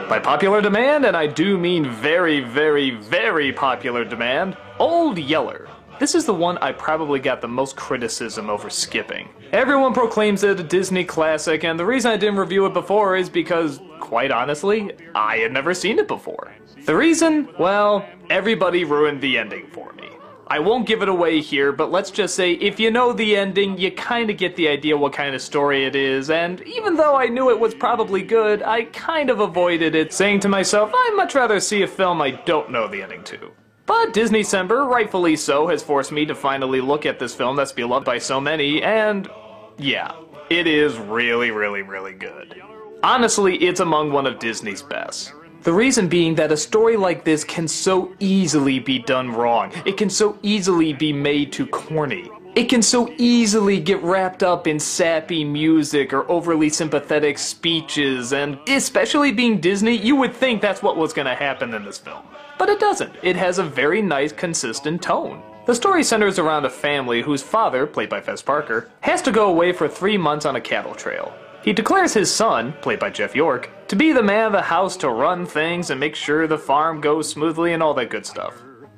By popular demand, and I do mean very, very, very popular demand, Old Yeller. This is the one I probably got the most criticism over skipping. Everyone proclaims it a Disney classic, and the reason I didn't review it before is because, quite honestly, I had never seen it before. The reason? Well, everybody ruined the ending for me. I won't give it away here, but let's just say if you know the ending, you kinda get the idea what kind of story it is, and even though I knew it was probably good, I kind of avoided it, saying to myself, I'd much rather see a film I don't know the ending to. But Disneycember, rightfully so, has forced me to finally look at this film that's beloved by so many, and yeah, it is really, really, really good. Honestly, it's among one of Disney's best. The reason being that a story like this can so easily be done wrong. It can so easily be made too corny. It can so easily get wrapped up in sappy music or overly sympathetic speeches, and especially being Disney, you would think that's what was going to happen in this film. But it doesn't. It has a very nice, consistent tone. The story centers around a family whose father, played by Fess Parker, has to go away for 3 months on a cattle trail. He declares his son, played by Jeff York, to be the man of the house to run things and make sure the farm goes smoothly and all that good stuff.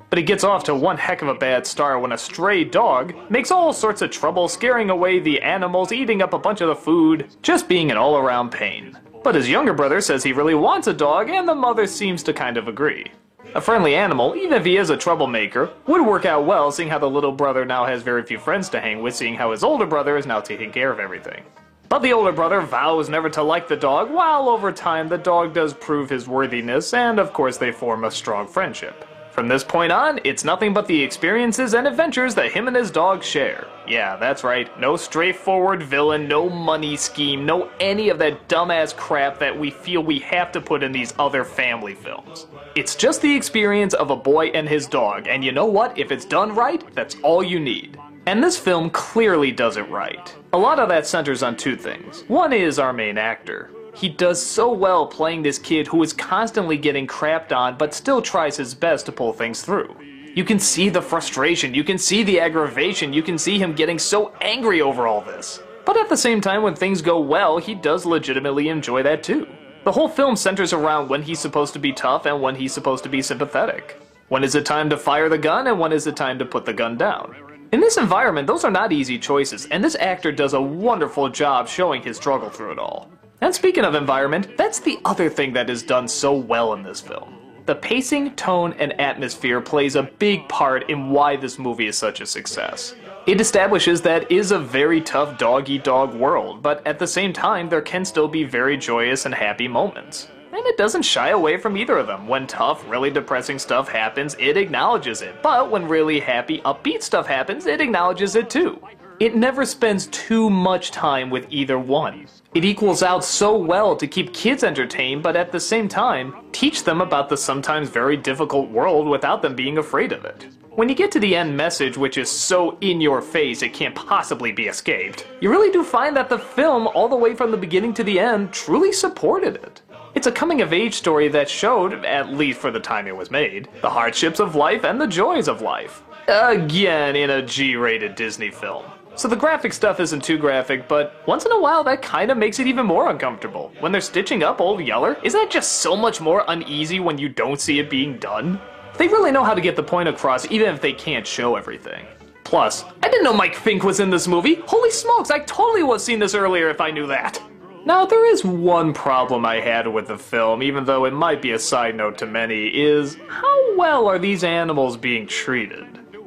But he gets off to one heck of a bad start when a stray dog makes all sorts of trouble, scaring away the animals, eating up a bunch of the food, just being an all-around pain. But his younger brother says he really wants a dog, and the mother seems to kind of agree. A friendly animal, even if he is a troublemaker, would work out well, seeing how the little brother now has very few friends to hang with, seeing how his older brother is now taking care of everything. But the older brother vows never to like the dog, while over time the dog does prove his worthiness, and of course they form a strong friendship. From this point on, it's nothing but the experiences and adventures that him and his dog share. Yeah, that's right, no straightforward villain, no money scheme, no any of that dumbass crap that we feel we have to put in these other family films. It's just the experience of a boy and his dog, and you know what? If it's done right, that's all you need. And this film clearly does it right. A lot of that centers on 2 things. One is our main actor. He does so well playing this kid who is constantly getting crapped on but still tries his best to pull things through. You can see the frustration, you can see the aggravation, you can see him getting so angry over all this. But at the same time, when things go well, he does legitimately enjoy that too. The whole film centers around when he's supposed to be tough and when he's supposed to be sympathetic. When is it time to fire the gun and when is it time to put the gun down? In this environment, those are not easy choices, and this actor does a wonderful job showing his struggle through it all. And speaking of environment, that's the other thing that is done so well in this film. The pacing, tone, and atmosphere plays a big part in why this movie is such a success. It establishes that it is a very tough dog-eat-dog world, but at the same time there can still be very joyous and happy moments. And it doesn't shy away from either of them. When tough, really depressing stuff happens, it acknowledges it. But when really happy, upbeat stuff happens, it acknowledges it too. It never spends too much time with either one. It equals out so well to keep kids entertained, but at the same time, teach them about the sometimes very difficult world without them being afraid of it. When you get to the end message, which is so in your face it can't possibly be escaped, you really do find that the film, all the way from the beginning to the end, truly supported it. It's a coming-of-age story that showed, at least for the time it was made, the hardships of life and the joys of life. Again, in a G-rated Disney film. So the graphic stuff isn't too graphic, but once in a while that kinda makes it even more uncomfortable. When they're stitching up Old Yeller, isn't that just so much more uneasy when you don't see it being done? They really know how to get the point across even if they can't show everything. Plus, I didn't know Mike Fink was in this movie! Holy smokes, I totally would have seen this earlier if I knew that! Now, there is one problem I had with the film, even though it might be a side note to many, is how well are these animals being treated?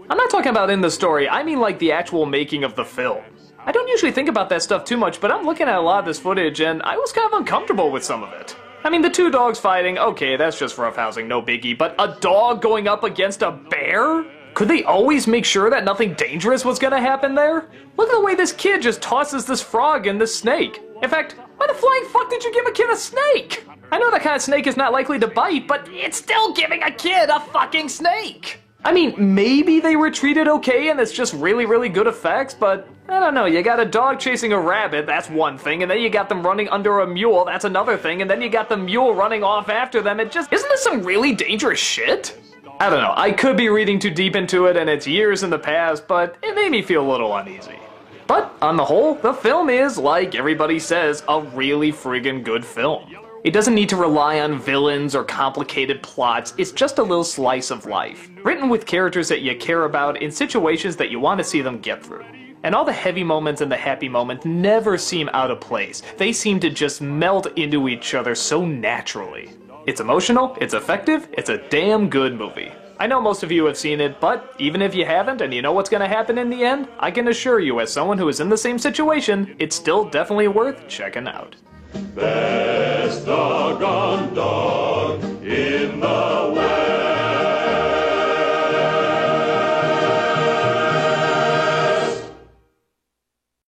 I'm not talking about in the story, I mean like the actual making of the film. I don't usually think about that stuff too much, but I'm looking at a lot of this footage and I was kind of uncomfortable with some of it. I mean, the 2 dogs fighting, okay, that's just roughhousing, no biggie, but a dog going up against a bear? Could they always make sure that nothing dangerous was gonna happen there? Look at the way this kid just tosses this frog and this snake. In fact, why the flying fuck did you give a kid a snake? I know that kind of snake is not likely to bite, but it's still giving a kid a fucking snake! I mean, maybe they were treated okay and it's just really, really good effects, but I don't know, you got a dog chasing a rabbit, that's one thing, and then you got them running under a mule, that's another thing, and then you got the mule running off after them, isn't this some really dangerous shit? I don't know, I could be reading too deep into it and it's years in the past, but it made me feel a little uneasy. But on the whole, the film is, like everybody says, a really friggin' good film. It doesn't need to rely on villains or complicated plots, it's just a little slice of life, written with characters that you care about in situations that you want to see them get through. And all the heavy moments and the happy moments never seem out of place. They seem to just meld into each other so naturally. It's emotional, it's effective, it's a damn good movie. I know most of you have seen it, but even if you haven't and you know what's gonna happen in the end, I can assure you as someone who is in the same situation, it's still definitely worth checking out. Best dog on dog.